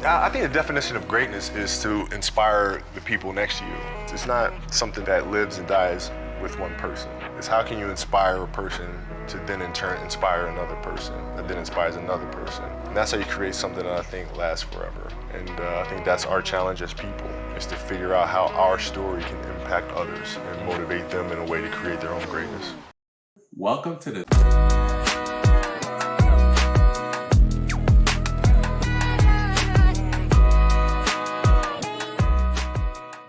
I think the definition of greatness is to inspire the people next to you. It's not something that lives and dies with one person. It's how can you inspire a person to then in turn inspire another person that then inspires another person. And that's how you create something that I think lasts forever. And I think that's our challenge as people, is to figure out how our story can impact others and motivate them in a way to create their own greatness. Welcome to the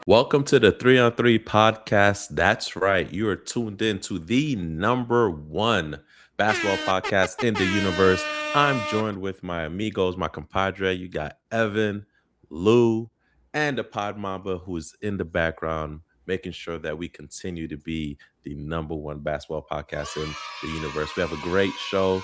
Welcome to the 3-on-3 podcast. That's right. You are tuned in to the number one basketball podcast in the universe. I'm joined with my amigos, my compadre. You got Evan, Lou, and the Pod Mamba who's in the background, making sure that we continue to be the number one basketball podcast in the universe. We have a great show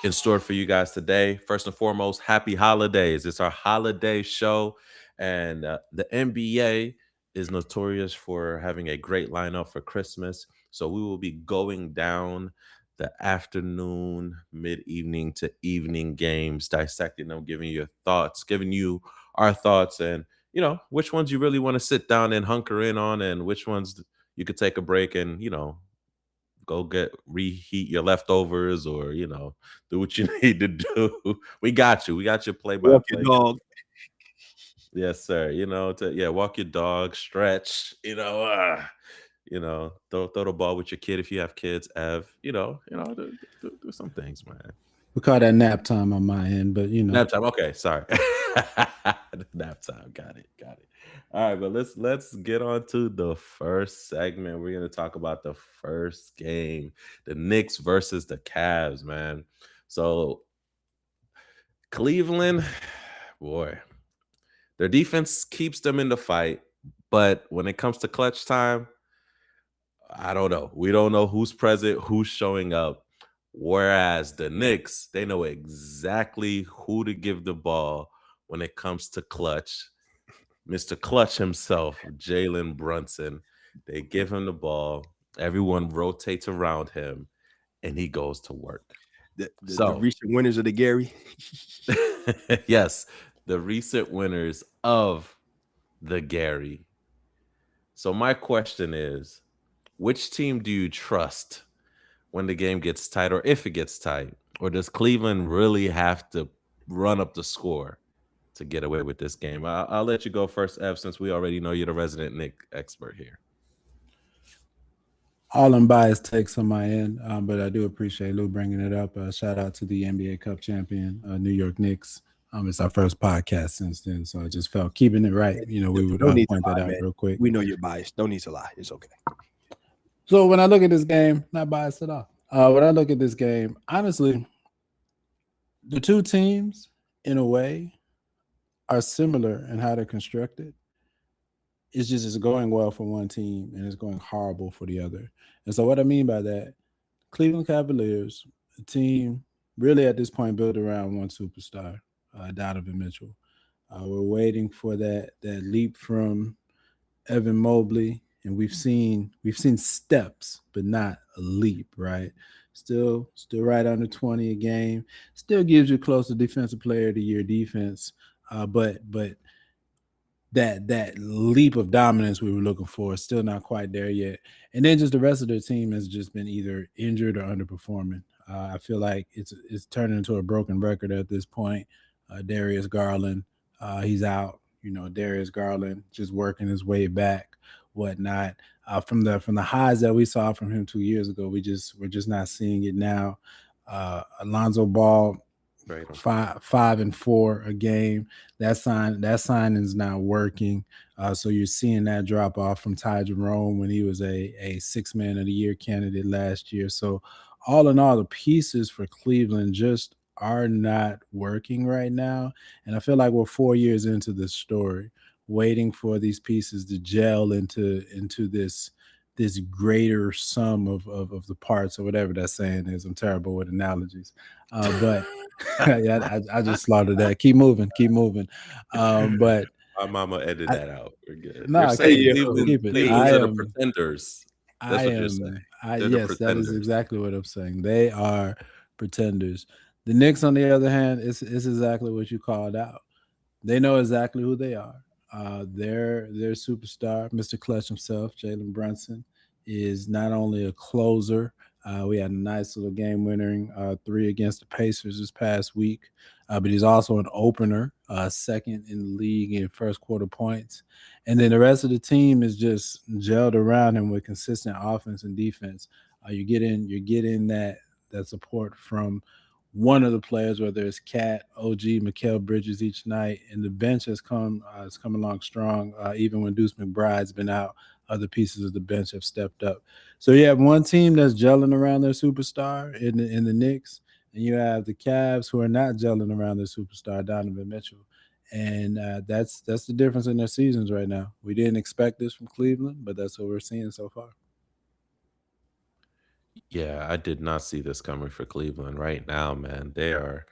in store for you guys today. First and foremost, happy holidays. It's our holiday show, and the NBA is notorious for having a great lineup for Christmas. So we will be going down the afternoon, mid-evening to evening games, dissecting them, giving you your thoughts, giving you our thoughts, and which ones you really want to sit down and hunker in on, and which ones you could take a break and go reheat your leftovers, or do what you need to do. We got you. We got your play by Walk your play. dog. Yes, sir. Walk your dog, stretch. Throw the ball with your kid if you have kids. Ev, do some things, man. We call that nap time on my end, but Nap time. Okay, sorry. Nap time. Got it. All right, but let's get on to the first segment. We're gonna talk about the first game, the Knicks versus the Cavs, man. So Cleveland, boy, their defense keeps them in the fight, but when it comes to clutch time, I don't know. We don't know who's present, who's showing up. Whereas the Knicks, they know exactly who to give the ball when it comes to clutch. Mr. Clutch himself, Jalen Brunson. They give him the ball. Everyone rotates around him, and he goes to work. The recent winners of the Gary. Yes, the recent winners of the Gary. So my question is, which team do you trust when the game gets tight, or if it gets tight? Or does Cleveland really have to run up the score to get away with this game? I'll let you go first, Ev, since we already know you're the resident Knick expert here. All unbiased takes on my end, but I do appreciate Lou bringing it up. Shout out to the NBA Cup champion, New York Knicks. It's our first podcast since then, so I just felt keeping it right. We would point that out real quick. We know you're biased. Don't need to lie. It's okay. So when I look at this game, not biased at all. When I look at this game, honestly, the two teams, in a way, are similar in how they're constructed. It's going well for one team and it's going horrible for the other. And so what I mean by that, Cleveland Cavaliers, a team really at this point built around one superstar, Donovan Mitchell. We're waiting for that leap from Evan Mobley, and we've seen steps, but not a leap, right? Still right under 20 a game. Still gives you close to defensive player of the year defense, but that leap of dominance we were looking for is still not quite there yet. And then just the rest of their team has just been either injured or underperforming. I feel like it's turning into a broken record at this point. Darius Garland, he's out. Darius Garland just working his way back, whatnot. From the highs that we saw from him 2 years ago, we're just not seeing it now. Alonzo Ball, 5 and 4 a game. That sign is not working. So you're seeing that drop off from Ty Jerome when he was a 6 man of the year candidate last year. So all in all, the pieces for Cleveland just are not working right now. And I feel like we're 4 years into this story, waiting for these pieces to gel into this greater sum of the parts, or whatever that saying is. I'm terrible with analogies, but yeah, I just slaughtered that. Keep moving. But my mama edited that out. We're good. No, keep it. I am the pretenders. That's what you're saying. Yes, that is exactly what I'm saying. They are pretenders. The Knicks, on the other hand, is exactly what you called out. They know exactly who they are. Their superstar, Mr. Clutch himself, Jalen Brunson, is not only a closer. We had a nice little game-winning three against the Pacers this past week, but he's also an opener, second in the league in first quarter points. And then the rest of the team is just gelled around him with consistent offense and defense. You're getting that support from one of the players, whether it's Cat, OG, Mikal Bridges each night, and the bench has come along strong. Even when Deuce McBride's been out, other pieces of the bench have stepped up. So you have one team that's gelling around their superstar in the Knicks, and you have the Cavs who are not gelling around their superstar Donovan Mitchell, and that's the difference in their seasons right now. We didn't expect this from Cleveland, but that's what we're seeing so far. Yeah, I did not see this coming for Cleveland right now, man. They are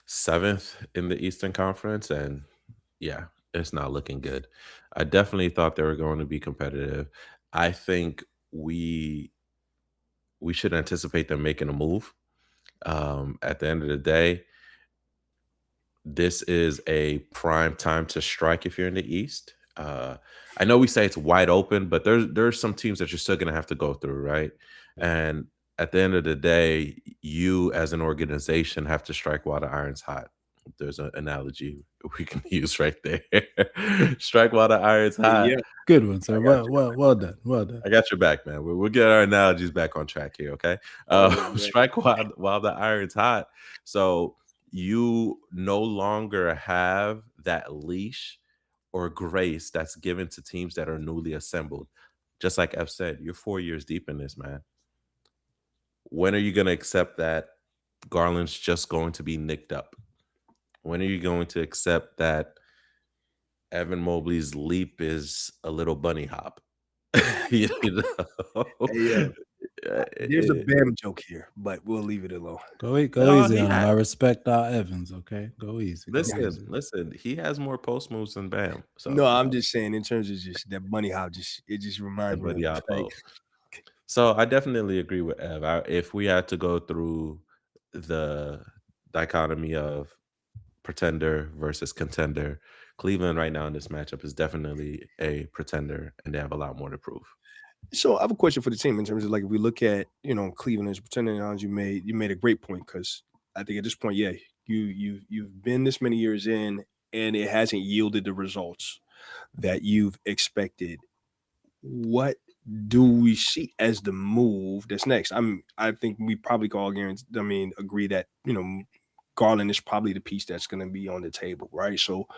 seventh in the Eastern Conference, and yeah, it's not looking good. I definitely thought they were going to be competitive. I think we should anticipate them making a move. At the end of the day, this is a prime time to strike if you're in the East. I know we say it's wide open, but there's some teams that you're still gonna have to go through, right? And at the end of the day, you as an organization have to strike while the iron's hot. There's an analogy we can use right there. Strike while the iron's hot. Yeah. Good one, I sir. got you. Well done. Well done. I got your back, man. We'll get our analogies back on track here, okay? Oh man. Strike while the iron's hot. So you no longer have that leash or grace that's given to teams that are newly assembled. Just like F said, you're 4 years deep in this, man. When are you going to accept that Garland's just going to be nicked up? When are you going to accept that Evan Mobley's leap is a little bunny hop? You know? Hey, there's a It- Bam joke here, but we'll leave it alone. Go No, easy he on him. had- I respect Evans. Okay, go easy. Go easy. Listen. He has more post moves than Bam. So No, I'm just saying in terms of just that bunny hop, it just reminds me Buddy of Oppo. So I definitely agree with Ev. If we had to go through the dichotomy of pretender versus contender, Cleveland right now in this matchup is definitely a pretender, and they have a lot more to prove. So I have a question for the team in terms of like if we look at Cleveland as pretending you made a great point because I think at this point, yeah, you've been this many years in and it hasn't yielded the results that you've expected. What do we see as the move that's next? I think we probably can all agree that Garland is probably the piece that's going to be on the table, right? So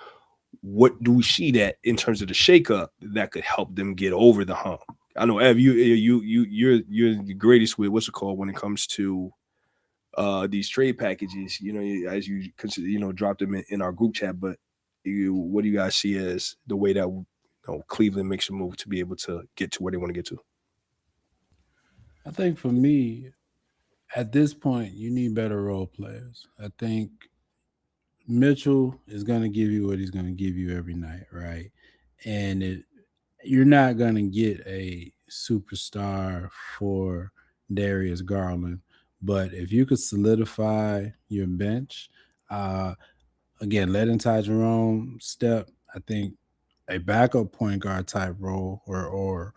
what do we see that in terms of the shakeup that could help them get over the hump? I know Ev, you're the greatest with what's it called when it comes to these trade packages. As you consider, dropped them in our group chat. But what do you guys see as the way that Cleveland makes a move to be able to get to where they want to get to? I think for me, at this point, you need better role players. I think Mitchell is going to give you what he's going to give you every night, right? And you're not going to get a superstar for Darius Garland. But if you could solidify your bench, again, letting Ty Jerome step, I think a backup point guard type role or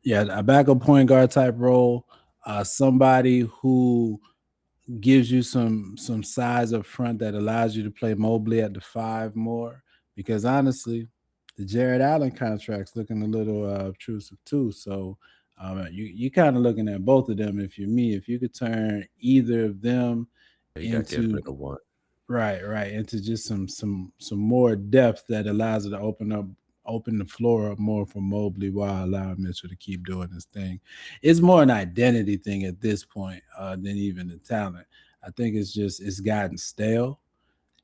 a backup point guard type role, somebody who gives you some size up front that allows you to play Mobley at the 5 more. Because honestly, the Jared Allen contract's looking a little obtrusive too. So you kind of looking at both of them. If you're me, if you could turn either of them You got to get into rid of one. right, into just some more depth that allows it to open the floor up more for Mobley while allowing Mitchell to keep doing his thing. It's more an identity thing at this point than even the talent. I think it's gotten stale,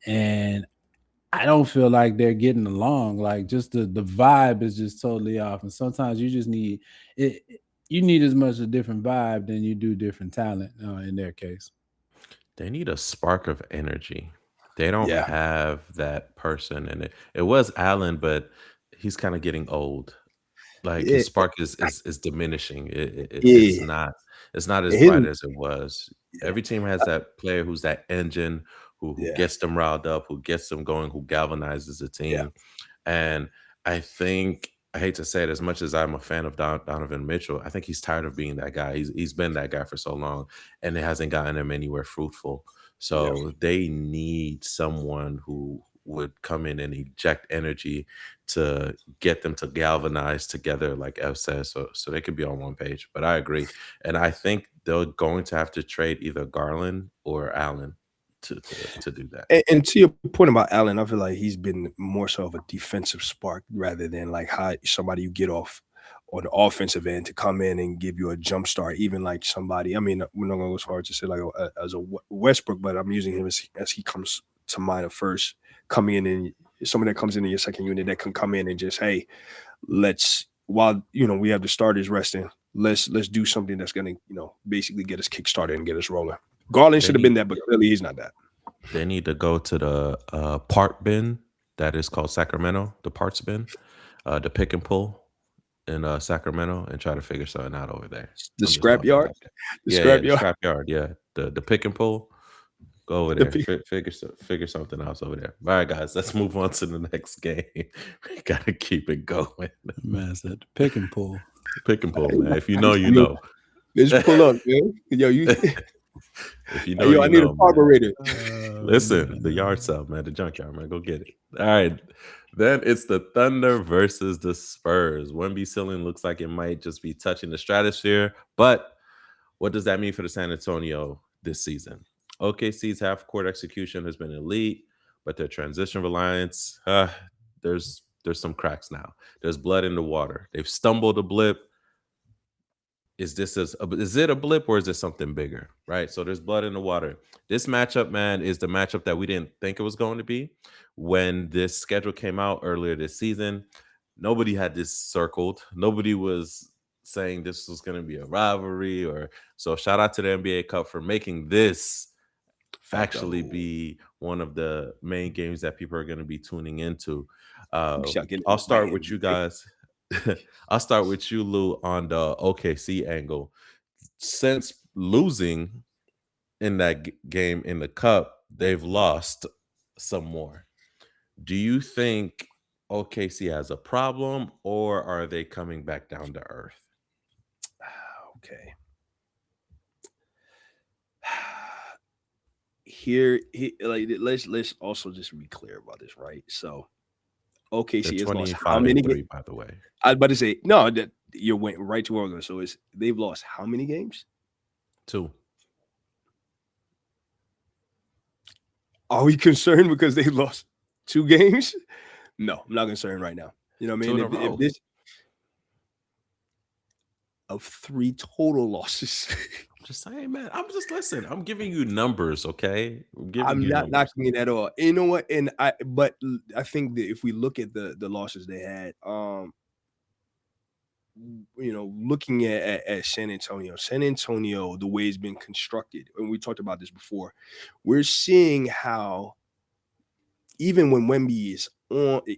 and I don't feel like they're getting along. Like just the vibe is just totally off. And sometimes you just need it. You need as much a different vibe than you do different talent in their case. They need a spark of energy. They don't Yeah. have that person, and it was Allen, but he's kind of getting old. Like Yeah. his spark is diminishing. Yeah. It's not as His- bright as it was. Every team has that player who's that engine who Yeah. gets them riled up, who gets them going, who galvanizes the Yeah. team. And I think I hate to say it, as much as I'm a fan of Donovan Mitchell, I think he's tired of being that guy. He's been that guy for so long, and it hasn't gotten him anywhere fruitful. Yeah. So they need someone who would come in and inject energy to get them to galvanize together, like Ev says, so they could be on one page. But I agree, and I think they're going to have to trade either Garland or Allen to do that. And to your point about Allen, I feel like he's been more so of a defensive spark rather than like how somebody you get off on the offensive end to come in and give you a jump start. Even like somebody, I mean, we're not going to go as far as to say like as a Westbrook, but I'm using him as he comes to mind at first, coming in and someone that comes in your second unit that can come in and just, hey, let's, while we have the starters resting, let's do something that's going to basically get us kickstarted and get us rolling. Garland should have been that, but clearly he's not that. They need to go to the part bin that is called Sacramento, the parts bin, the pick and pull in Sacramento, and try to figure something out over there. The scrap yard? The scrap yard. Yeah, the pick and pull. Go over there. Figure something else over there. All right, guys, let's move on to the next game. We gotta keep it going. Man, said pick and pull. Pick and pull, man. If you know, you know. Just pull up, man. Yo, you. If you know, I need a carburetor. Listen, the yard sale, man, the junkyard, man, go get it. All right, then it's the Thunder versus the Spurs. Wemby ceiling looks like it might just be touching the stratosphere, but what does that mean for the San Antonio this season? OKC's half-court execution has been elite, but their transition reliance, there's some cracks now. There's blood in the water. They've stumbled a blip. Is it a blip or is it something bigger, right? So there's blood in the water. This matchup, man, is the matchup that we didn't think it was going to be. When this schedule came out earlier this season, nobody had this circled. Nobody was saying this was going to be a rivalry. So shout out to the NBA Cup for making this actually be one of the main games that people are going to be tuning into. I'll start with you guys. I'll start with you, Lou, on the OKC angle. Since losing in that game in the Cup, they've lost some more. Do you think OKC has a problem, or are they coming back down to earth? Okay. Here, let's also just be clear about this, right? So, OKC has lost how many games? By the way, I was about to say no. That you went right to where we're going. So they've lost how many games? 2. Are we concerned because they lost 2 games? No, I'm not concerned right now. You know what I mean? If this of 3 total losses. I'm just saying, man. I'm giving you numbers, okay? I'm not knocking it at all. You know what? But I think that if we look at the losses they had, looking at San Antonio, the way it's been constructed, and we talked about this before, we're seeing how even when Wemby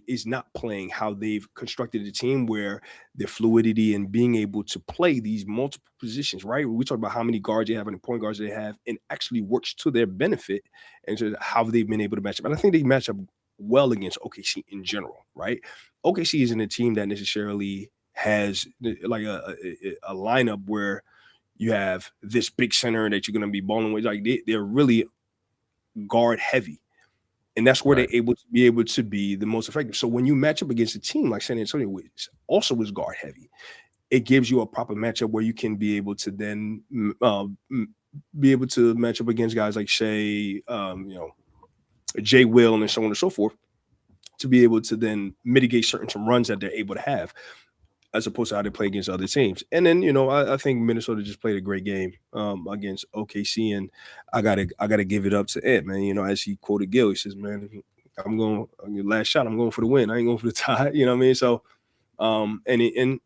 is not playing, how they've constructed a team where the fluidity and being able to play these multiple positions, right? We talk about how many guards they have and the point guards they have, and actually works to their benefit and to how they've been able to match up. And I think they match up well against OKC in general, right? OKC isn't a team that necessarily has like a lineup where you have this big center that you're going to be balling with. Like they're really guard heavy. And that's where they're able to be the most effective. So when you match up against a team like San Antonio, which also is guard heavy, it gives you a proper matchup where you can be able to then be able to match up against guys like Shea, Jay Will, and so on and so forth, to be able to then mitigate some runs that they're able to have, as opposed to how they play against other teams. And then, I think Minnesota just played a great game against OKC, and I gotta give it up to Ed, man. As he quoted Gil, he says, man, I'm going last shot, I'm going for the win. I ain't going for the tie. You know what I mean? So, and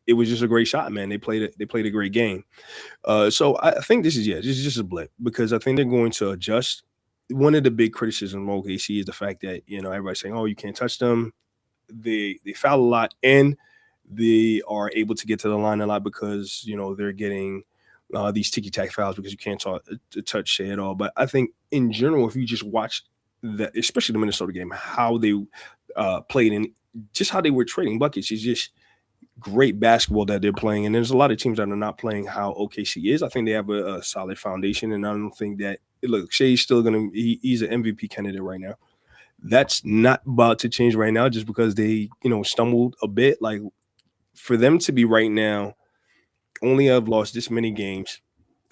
it was just a great shot, man. They played a great game. So I think this is just a blip, because I think they're going to adjust. One of the big criticisms of OKC is the fact that, everybody's saying, oh, you can't touch them. They foul a lot, and they are able to get to the line a lot because, they're getting these ticky-tack fouls because you can't touch Shea at all. But I think in general, if you just watch that, especially the Minnesota game, how they played and just how they were trading buckets is just great basketball that they're playing. And there's a lot of teams that are not playing how OKC is. I think they have a solid foundation, and I don't think that look, Shea's still he's an MVP candidate right now. That's not about to change right now just because they, stumbled a bit. Like for them to be right now, only have lost this many games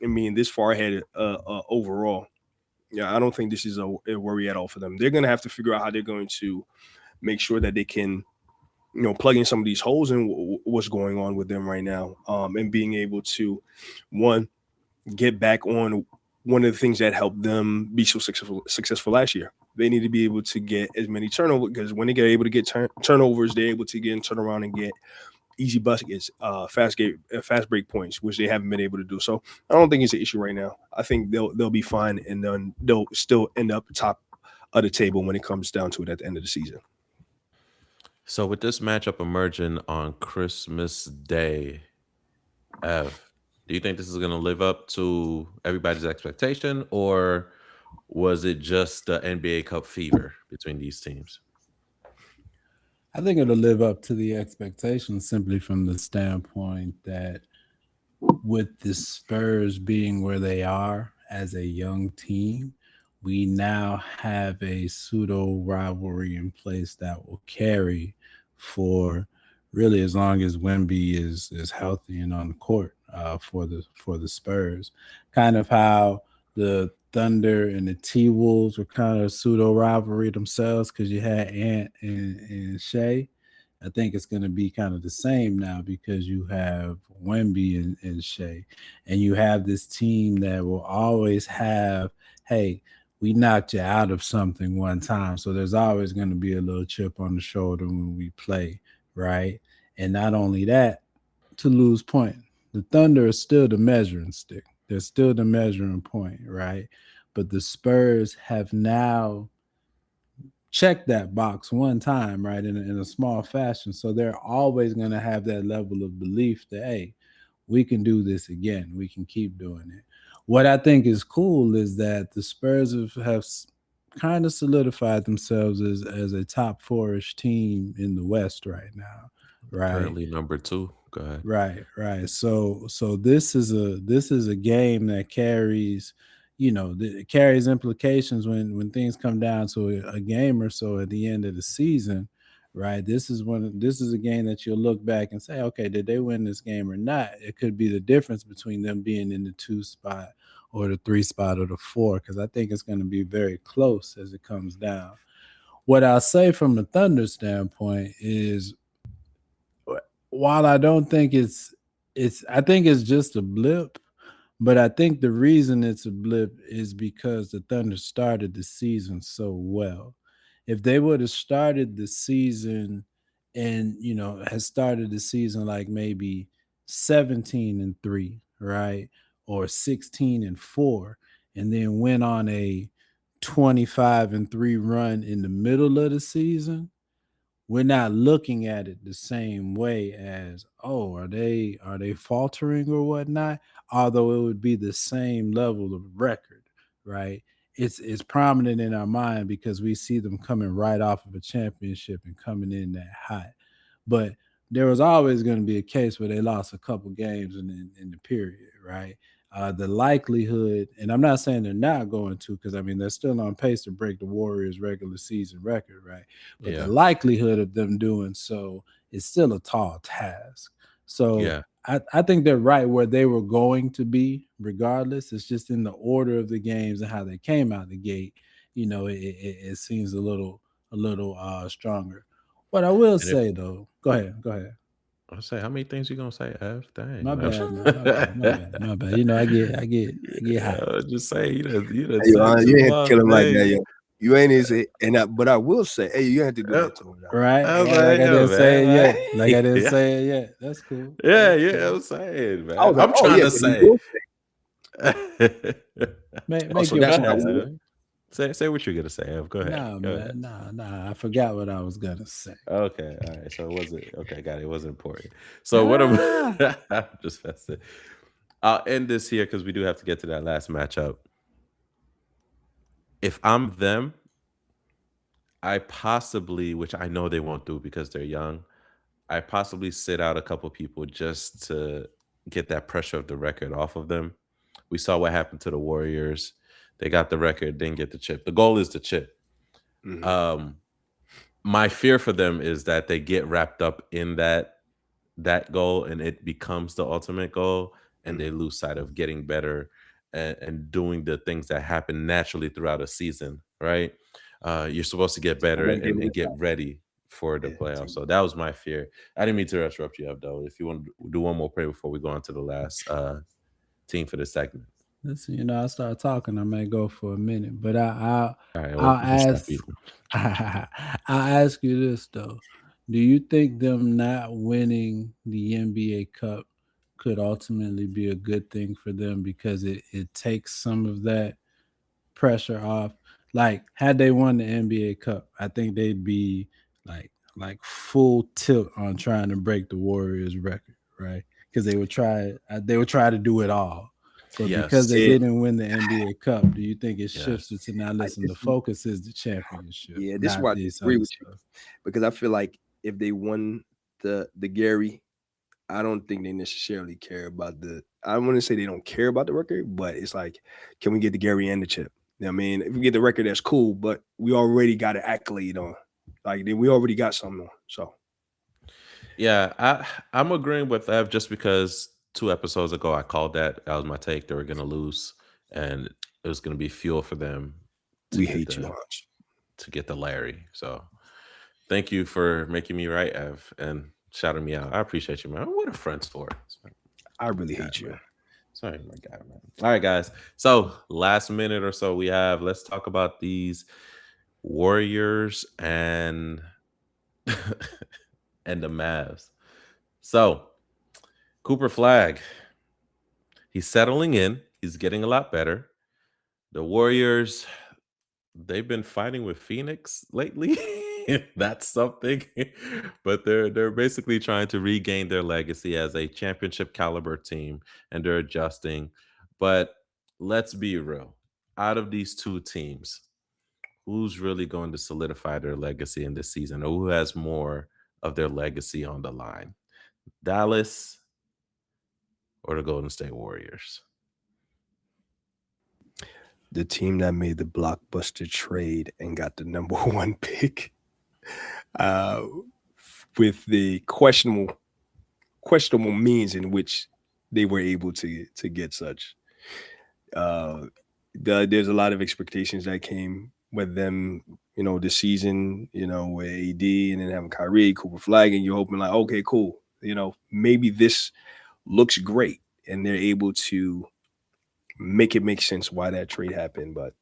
and being this far ahead overall. Yeah, I don't think this is a worry at all for them. They're going to have to figure out how they're going to make sure that they can, plug in some of these holes and what's going on with them right now, and being able to, one, get back on one of the things that helped them be so successful last year. They need to be able to get as many turnovers, because when they get able to get turnovers, they're able to turn around and get easy baskets, fast break points, which they haven't been able to do. So I don't think it's an issue right now. I think they'll be fine, and then they'll still end up top of the table when it comes down to it at the end of the season. So with this matchup emerging on Christmas Day, Ev, do you think this is going to live up to everybody's expectation, or was it just the NBA Cup fever between these teams? I think it'll live up to the expectations simply from the standpoint that with the Spurs being where they are as a young team, we now have a pseudo rivalry in place that will carry for really as long as Wemby is healthy and on the court for the Spurs. Kind of how the Thunder and the T-Wolves were kind of pseudo rivalry themselves because you had Ant and Shea. I think it's going to be kind of the same now because you have Wemby and Shea, and you have this team that will always have, hey, we knocked you out of something one time. So there's always going to be a little chip on the shoulder when we play, right? And not only that, to lose point, the Thunder is still the measuring stick. They're still the measuring point, right? But the Spurs have now checked that box one time, right, in a small fashion. So they're always going to have that level of belief that, hey, we can do this again. We can keep doing it. What I think is cool is that the Spurs have kind of solidified themselves as a top four-ish team in the West right now, right? Currently number 2. Go ahead. Right. So this is a game that carries, it carries implications when things come down to a game or so at the end of the season, right? This is a game that you'll look back and say, okay, did they win this game or not? It could be the difference between them being in the 2 spot or the 3 spot or the 4, because I think it's going to be very close as it comes down. What I'll say from the Thunder standpoint is, while I don't think I think it's just a blip, but I think the reason it's a blip is because the Thunder started the season so well. If they would have started the season and, has started the season like maybe 17-3, right? Or 16-4, and then went on a 25-3 run in the middle of the season, we're not looking at it the same way as, oh, are they faltering or whatnot? Although it would be the same level of record, right? It's prominent in our mind because we see them coming right off of a championship and coming in that hot. But there was always going to be a case where they lost a couple games in the period, right? The likelihood, and I'm not saying they're not going to, because I mean they're still on pace to break the Warriors' regular season record, right? But the likelihood of them doing so is still a tall task. So I think they're right where they were going to be, regardless. It's just in the order of the games and how they came out the gate. It seems a little stronger. What I will say though, go ahead. I'll say, how many things you gonna say, F? Dang. My bad, man. My bad. I get hot. Just say you done you said ain't too have to kill him like that, things. yo. You ain't even say, but I will say, hey, you have to do that to him now. Right? I was Like I didn't say it man, yet. Like I didn't say it yet. That's cool. Yeah, That's cool. I'm saying, man. I was like, I'm trying to but say. he will Make so your that's point. what I will. Say what you're gonna say, Ev. Go ahead. Nah, Go man. ahead. Nah. I forgot what I was gonna say. Okay, all right. So it wasn't okay. Got it. It wasn't important. So what am I'm just messing. I'll end this here because we do have to get to that last matchup. If I'm them, I possibly, which I know they won't do because they're young, I possibly sit out a couple people just to get that pressure of the record off of them. We saw what happened to the Warriors. They got the record, didn't get the chip. The goal is the chip. Mhm. My fear for them is that they get wrapped up in that goal and it becomes the ultimate goal and they lose sight of getting better and doing the things that happen naturally throughout a season, right? You're supposed to get better Gotta get and it get right. ready for the Yeah. playoffs. So that was my fear. I didn't mean to interrupt you, Abdul. If you want to do one more play before we go on to the last team for this segment. Listen, I start talking, I may go for a minute, but All right, well, I'll we can stop ask you. I'll ask you this though. Do you think them not winning the NBA Cup could ultimately be a good thing for them because it takes some of that pressure off? Like, had they won the NBA Cup, I think they'd be like full tilt on trying to break the Warriors record, right? Because they would try to do it all. But because Yes. they Yeah, didn't win the NBA Cup, do you think it shifts it Yes. to now? Listen, the focus is the championship, this is not why I this agree other with you stuff. because I feel like if they won the Gary, I don't think they necessarily care about the. I wouldn't say they don't care about the record, but it's like, can we get the Gary and the chip? You know what I mean, if we get the record, that's cool, but we already got an accolade on. Like we already got something on. So Yeah, I'm agreeing with Ev just because 2 episodes ago I called that was my take. They were gonna lose, and it was gonna be fuel for them to we get hate you, the Hans. Larry. So thank you for making me right, Ev, and shouting me out. I appreciate you, man. What a friend's for. I really God, hate you. man. Sorry, my God, man. All right, guys. So last minute or so we have. Let's talk about these Warriors and and the Mavs. So Cooper Flag, he's settling in. He's getting a lot better. The Warriors, they've been fighting with Phoenix lately. That's something. But they're basically trying to regain their legacy as a championship caliber team and they're adjusting. But let's be real. Out of these two teams, who's really going to solidify their legacy in this season or who has more of their legacy on the line? Dallas or the Golden State Warriors? The team that made the blockbuster trade and got the number one pick, uh, with the questionable means in which they were able to get such. Uh, there's a lot of expectations that came with them, this season, with AD and then having Kyrie, Cooper Flag, and you're hoping like, okay, cool, maybe this looks great, and they're able to make it make sense why that trade happened. But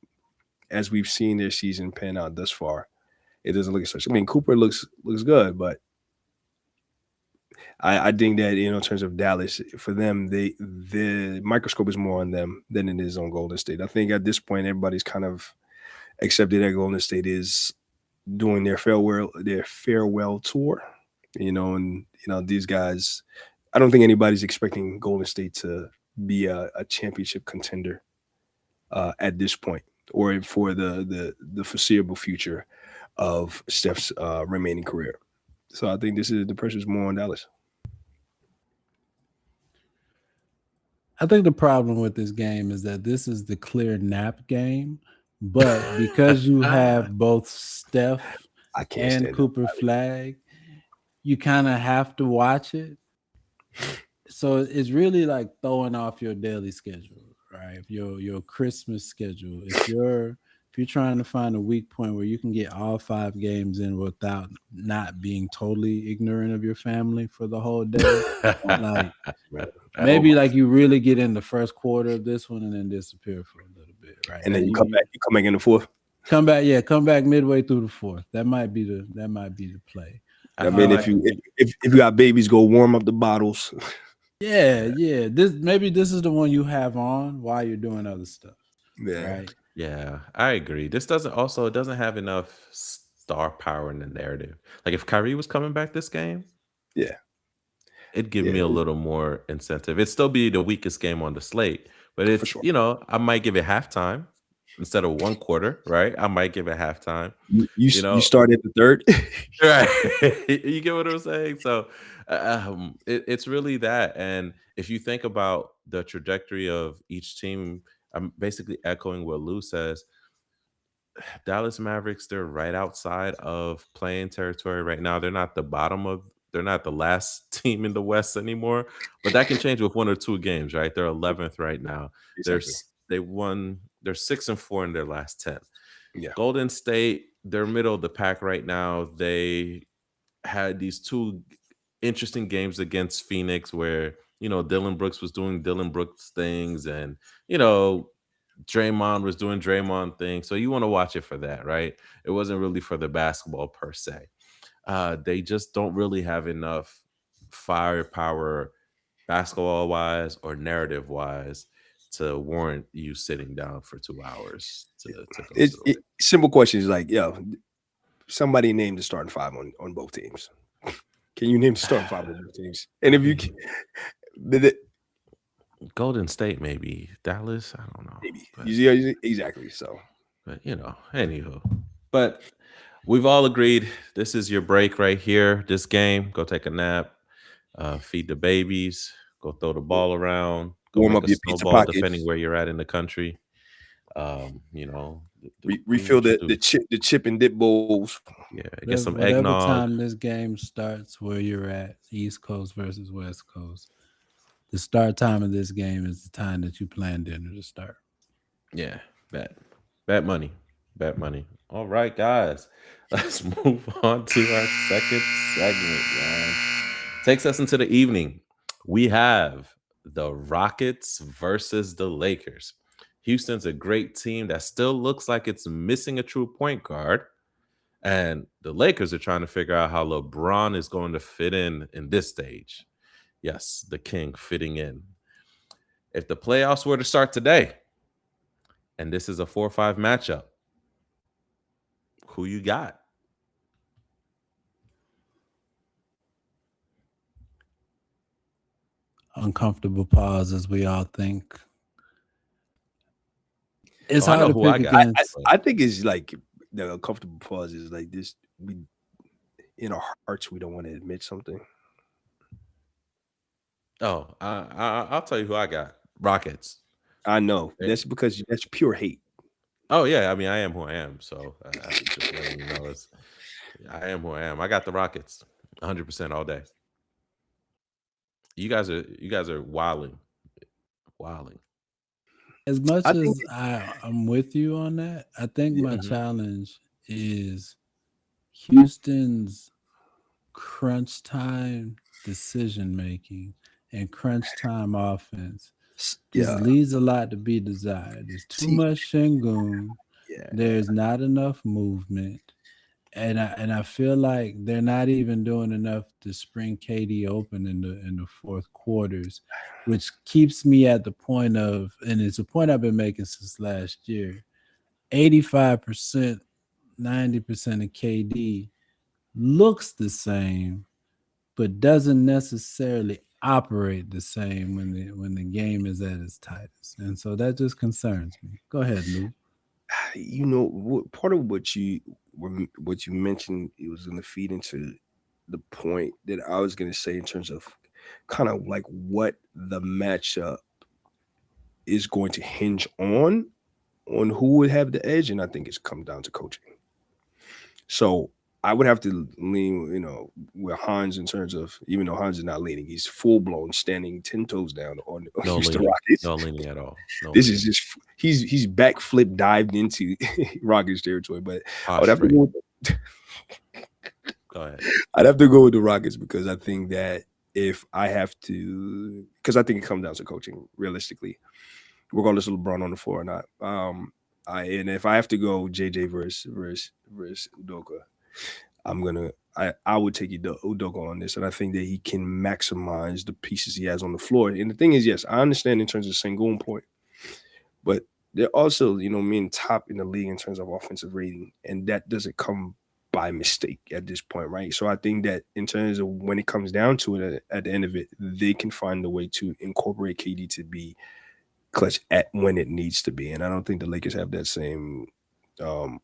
as we've seen their season pan out thus far, it doesn't look as such. I mean, Cooper looks good, but I think that in terms of Dallas, for them, the microscope is more on them than it is on Golden State. I think at this point, everybody's kind of accepted that Golden State is doing their farewell tour. And these guys, I don't think anybody's expecting Golden State to be a championship contender at this point, or for the foreseeable future of Steph's remaining career. So I think the pressure's more on Dallas. I think the problem with this game is that this is the clear nap game, but because you have both Steph I can't and stand it. Cooper Flag, you kind of have to watch it. So it's really like throwing off your daily schedule, right? Your Christmas schedule. If you're trying to find a weak point where you can get all 5 games in without not being totally ignorant of your family for the whole day, like maybe like you really get in the first quarter of this one and then disappear for a little bit, right? And then Now you come back in the fourth. come back midway through the fourth. That might be the play. I mean, if you got babies, go warm up the bottles. Yeah. This is the one you have on while you're doing other stuff. Yeah. Right. Yeah, it doesn't have enough star power in the narrative. Like if Kyrie was coming back this game, Yeah. it'd give me Yeah, a little more incentive. It'd still be the weakest game on the slate, but for it's, sure. I might give it halftime instead of one quarter, right? I might give it halftime, you You know. start at the third. Right. You get what I'm saying? So, it's really that. And if you think about the trajectory of each team, I'm basically echoing what Lou says. Dallas Mavericks, they're right outside of playing territory right now. They're not the last team in the West anymore, but that can change with one or two games, right? They're 11th right now. Exactly. They're 6-4 in their last 10. Yeah. Golden State, they're middle of the pack right now. They had these two interesting games against Phoenix where, Dylan Brooks was doing Dylan Brooks things and, Draymond was doing Draymond things. So you want to watch it for that, right? It wasn't really for the basketball per se. They just don't really have enough firepower basketball wise or narrative wise to warrant you sitting down for 2 hours to go through it. Simple question is like, somebody name the starting five on both teams. Can you name the starting five on both teams? And if you can, Golden State, maybe Dallas. I don't know. maybe But, exactly. So anywho. But we've all agreed this is your break right here. This game, go take a nap, feed the babies, go throw the ball around, go warm make up a your pizza snowball, pockets, depending where you're at in the country. Do refill what you the do. chip and dip bowls. Yeah, get some Whatever eggnog. time this game starts, where you're at, East Coast versus West Coast, the start time of this game is the time that you plan dinner to start. Yeah, bet money, bet money. All right, guys, let's move on to our second segment, man. Takes us into the evening. We have the Rockets versus the Lakers. Houston's a great team that still looks like it's missing a true point guard. And the Lakers are trying to figure out how LeBron is going to fit in this stage. Yes, the king fitting in. If the playoffs were to start today, and this is a 4-5 matchup, who you got? Uncomfortable pause, as we all think. It's I hard know to who I pick got. against. I think it's like the uncomfortable pause is like this. We in our hearts we don't want to admit something. Oh, I'll tell you who I got. Rockets. I know Eh, that's because that's pure hate. Oh yeah, I mean I am who I am. So just letting you know, I am who I am. I got the Rockets, 100% all day. You guys are wilding. As much I think as I'm with you on that, I think my Mhm. challenge is Houston's crunch time decision making and crunch time offense just yeah. leaves a lot to be desired. There's too See, much Shingun. yeah. There's not enough movement. And I feel like they're not even doing enough to spring KD open in the fourth quarters, which keeps me at the point of, and it's a point I've been making since last year, 85%, 90% of KD looks the same, but doesn't necessarily operate the same when the game is at its tightest. And so that just concerns me. Go ahead, Lou. Part of what you mentioned, it was going to feed into the point that I was going to say in terms of kind of like what the matchup is going to hinge on who would have the edge, and I think it's come down to coaching. So I would have to lean, with Hans in terms of, even though Hans is not leaning, he's full blown standing 10 toes down on No Houston leaning. Rockets. No leaning at all. No This leaning. is just he's backflip dived into Rockets territory, but I would have to Prostrate. go. Go ahead. I'd have to go with the Rockets because I think that if I have to, because I think it comes down to coaching realistically, regardless of LeBron on the floor or not. And if I have to go JJ versus Udoka, I would take Udoka on this, and I think that he can maximize the pieces he has on the floor. And the thing is, yes, I understand in terms of Sengun point, but they're also, men top in the league in terms of offensive rating, and that doesn't come by mistake at this point, right? So I think that in terms of when it comes down to it, at the end of it, they can find a way to incorporate KD to be clutch at when it needs to be, and I don't think the Lakers have um,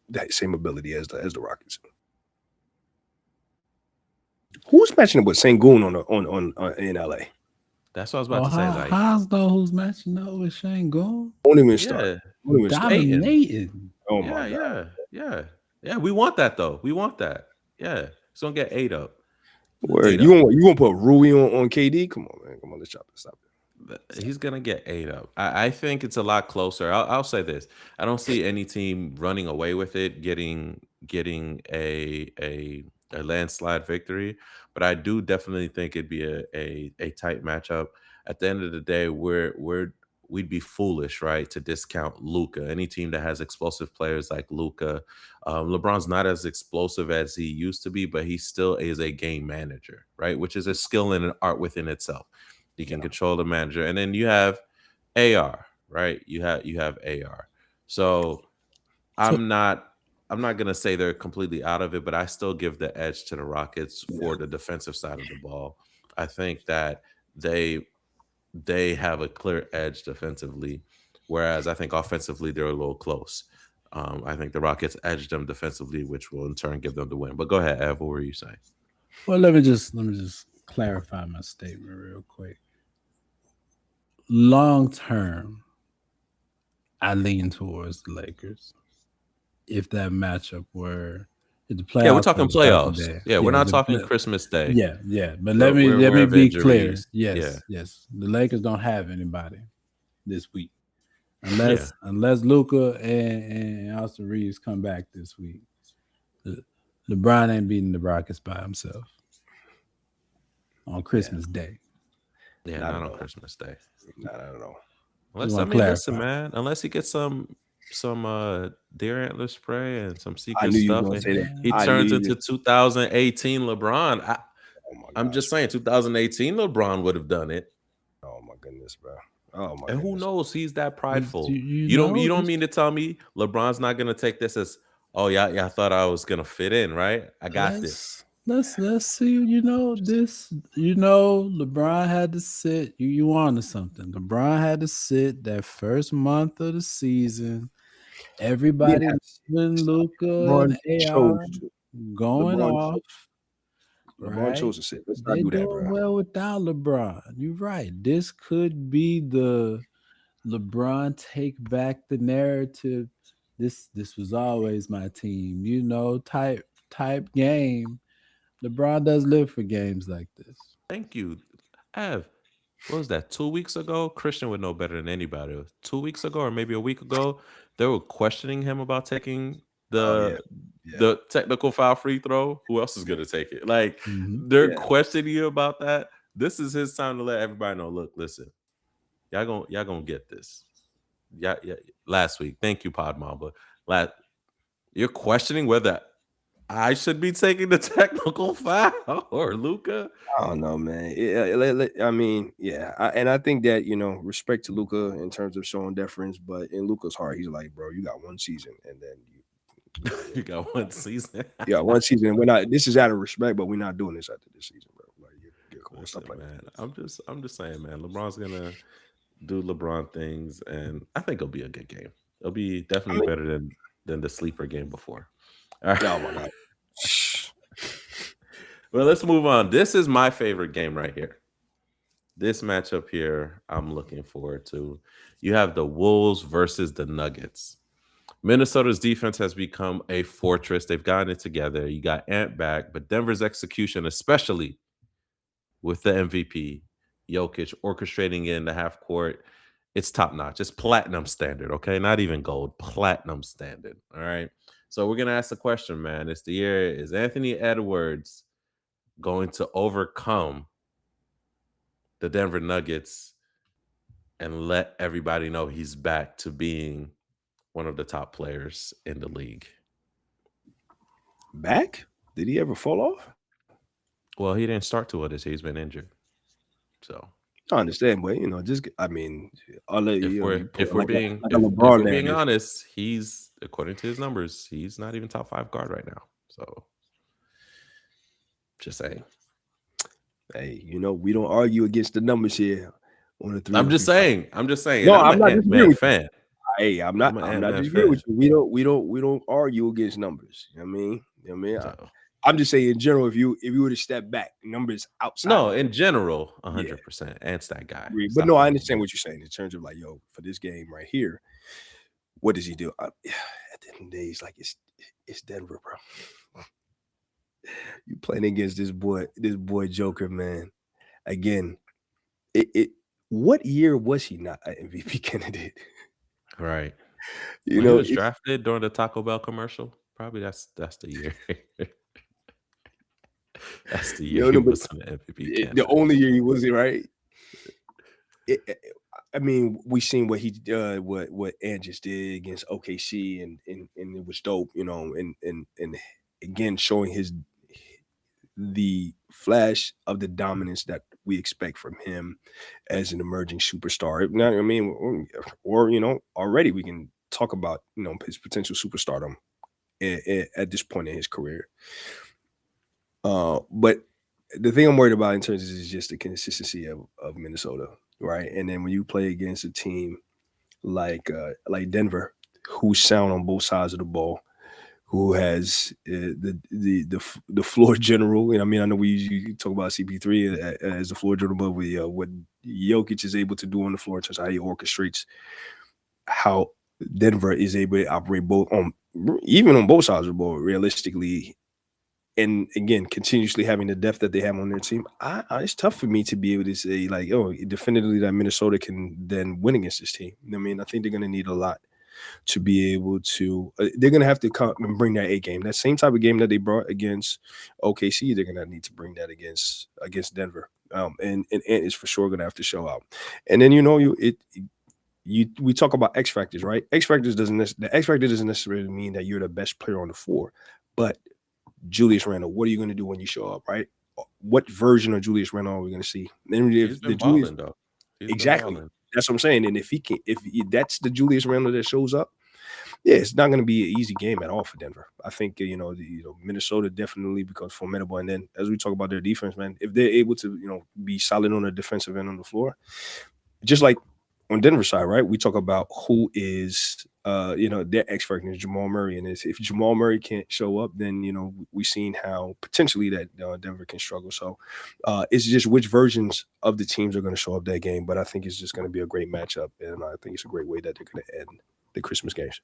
that same ability as the Rockets. Who's matching up with Sengun on in LA? That's what I was Oh, about to say. Like, how's know who's matching up with Shane Goon? Don't even start. yeah, Don't even start. Ayton. Dominating. Oh Yeah, my god. yeah. We want that though. We want that. Yeah, it's gonna get ate up. Word. Ate You up. want to put Rui on KD? Come on, man. Come on, let's stop it. He's gonna get ate up. I think it's a lot closer. I'll say this: I don't see any team running away with it, getting a landslide victory. But I do definitely think it'd be a tight matchup. At the end of the day, we'd be foolish, right, to discount Luka. Any team that has explosive players like Luka, LeBron's not as explosive as he used to be, but he still is a game manager, right, which is a skill and an art within itself. You can control the manager, and then you have AR, right? You have AR. So I'm not gonna say they're completely out of it, but I still give the edge to the Rockets for the defensive side of the ball. I think that they have a clear edge defensively, whereas I think offensively they're a little close. I think the Rockets edged them defensively, which will in turn give them the win. But go ahead, Ev. What were you saying? Well, let me just clarify my statement real quick. Long term, I lean towards the Lakers. If that matchup were if the playoffs, Yeah, we're talking playoffs. Day, yeah, we're not talking Christmas Day. Yeah. But let me be clear. Yes. The Lakers don't have anybody this week. Unless Luka and Austin Reeves come back this week. LeBron ain't beating the Rockets by himself on Christmas Day. Yeah, not on Christmas Day. Not at all. Listen, man. Unless he gets some deer antler spray and some secret stuff, and he turns into 2018 LeBron. I'm just saying, 2018 LeBron would have done it. Oh my goodness, bro. Oh my. And who knows? He's that prideful. You don't mean to tell me LeBron's not gonna take this as, oh yeah, I thought I was gonna fit in, right? I got this. Let's see. LeBron had to sit. You on to something? LeBron had to sit that first month of the season. Everybody leaving Luka and AR going off. LeBron chose to sit. Let's not they do that, doing bro. well without LeBron. You're right. This could be the LeBron take back the narrative. This was always my team. Type game. LeBron does live for games like this. Thank you, Ev. What was that? 2 weeks ago, Christian would know better than anybody. 2 weeks ago, or maybe a week ago, they were questioning him about taking the technical foul free throw. Who else is going to take it? Like, they're questioning you about that. This is his time to let everybody know. Look, listen, y'all gonna get this. Yeah. Last week, thank you, Pod Mamba. You're questioning whether I should be taking the technical foul or Luka. I don't know, man. I mean, and I think that, respect to Luka in terms of showing deference, but in Luka's heart, he's like, bro, you got one season, and then you got one season. Yeah, one season. We're not. This is out of respect, but we're not doing this after this season, bro. Like, Listen, man. I'm just saying, man. LeBron's gonna do LeBron things, and I think it'll be a good game. It'll be definitely better than the sleeper game before. All right. Oh my god. Well, let's move on. This is my favorite game right here. This matchup here, I'm looking forward to. You have the Wolves versus the Nuggets. Minnesota's defense has become a fortress. They've gotten it together. You got Ant back, but Denver's execution, especially with the MVP, Jokic, orchestrating in the half court, it's top notch. It's platinum standard, okay? Not even gold, platinum standard, all right? So we're going to ask the question, man. It's the year, is Anthony Edwards going to overcome the Denver Nuggets and let everybody know he's back to being one of the top players in the league? Back? Did he ever fall off? Well, he didn't start to it as he's been injured. So I understand, but if we're being honest, he's, according to his numbers, he's not even top 5 guard right now. So, just saying. Hey, we don't argue against the numbers here on the 3 I'm on just 3 podcast. saying. I'm just saying. No, And I'm I'm an not Ant disagreeing Man with you. fan. Hey, I'm I'm not an Ant-Man disagreeing with fan. you. We don't argue against numbers. You know what I mean? So, I'm just saying in general, if you were to step back, numbers outside. no, of in general, Yeah. 100%. Ant's that guy. agree. But Stop no, I playing understand with what you're saying in terms of like, for this game right here, what does he do? At the end of the day, he's like, it's Denver, bro. You playing against this boy Joker, man. Again, what year was he not an MVP candidate? me. Right. You When he know, was drafted during the Taco Bell commercial, probably that's the year. That's the year he no, but was an MVP the candidate. only year he wasn't, right? I mean, we seen what he what Ant just did against OKC, and it was dope, and again showing the flash of the dominance that we expect from him as an emerging superstar. Now, I mean, or already we can talk about his potential superstardom at this point in his career. But the thing I'm worried about in terms is just the consistency of Minnesota, right? And then when you play against a team like Denver, who's sound on both sides of the ball, who has the floor general. And I mean, I know we usually talk about CP3 as the floor general, but what Jokic is able to do on the floor in terms of how he orchestrates, how Denver is able to operate even on both sides of the ball realistically. And again, continuously having the depth that they have on their team, it's tough for me to be able to say definitively that Minnesota can then win against this team. I mean, I think they're going to need a lot to be able to. They're going to have to come and bring that A game, that same type of game that they brought against OKC. They're going to need to bring that against Denver, and Ant is for sure going to have to show out. And then we talk about X factors, right? X factor doesn't necessarily mean that you're the best player on the floor, but Julius Randle, what are you going to do when you show up, right? What version of Julius Randle are we going to see? And He's been balling, though. Exactly. That's what I'm saying. And if that's the Julius Randle that shows up, yeah, it's not going to be an easy game at all for Denver. I think Minnesota definitely becomes formidable. And then as we talk about their defense, man, if they're able to be solid on the defensive end on the floor, just like on Denver side, right? We talk about who is their X factor is Jamal Murray, and if Jamal Murray can't show up, then we've seen how potentially that Denver can struggle. So it's just which versions of the teams are going to show up that game. But I think it's just going to be a great matchup, and I think it's a great way that they're going to end the Christmas games.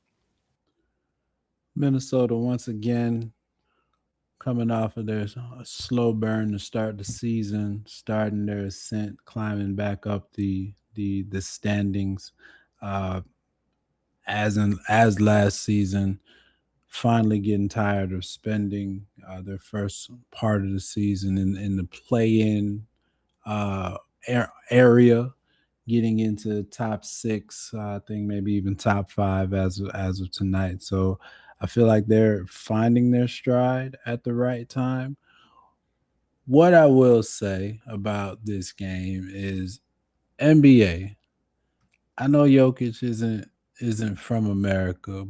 Minnesota once again coming off of their slow burn to start the season, starting their ascent, climbing back up the standings. As last season, finally getting tired of spending their first part of the season in the play-in area, getting into top 6, I think maybe even top 5 as of tonight. So I feel like they're finding their stride at the right time. What I will say about this game is NBA. I know Jokic isn't from America,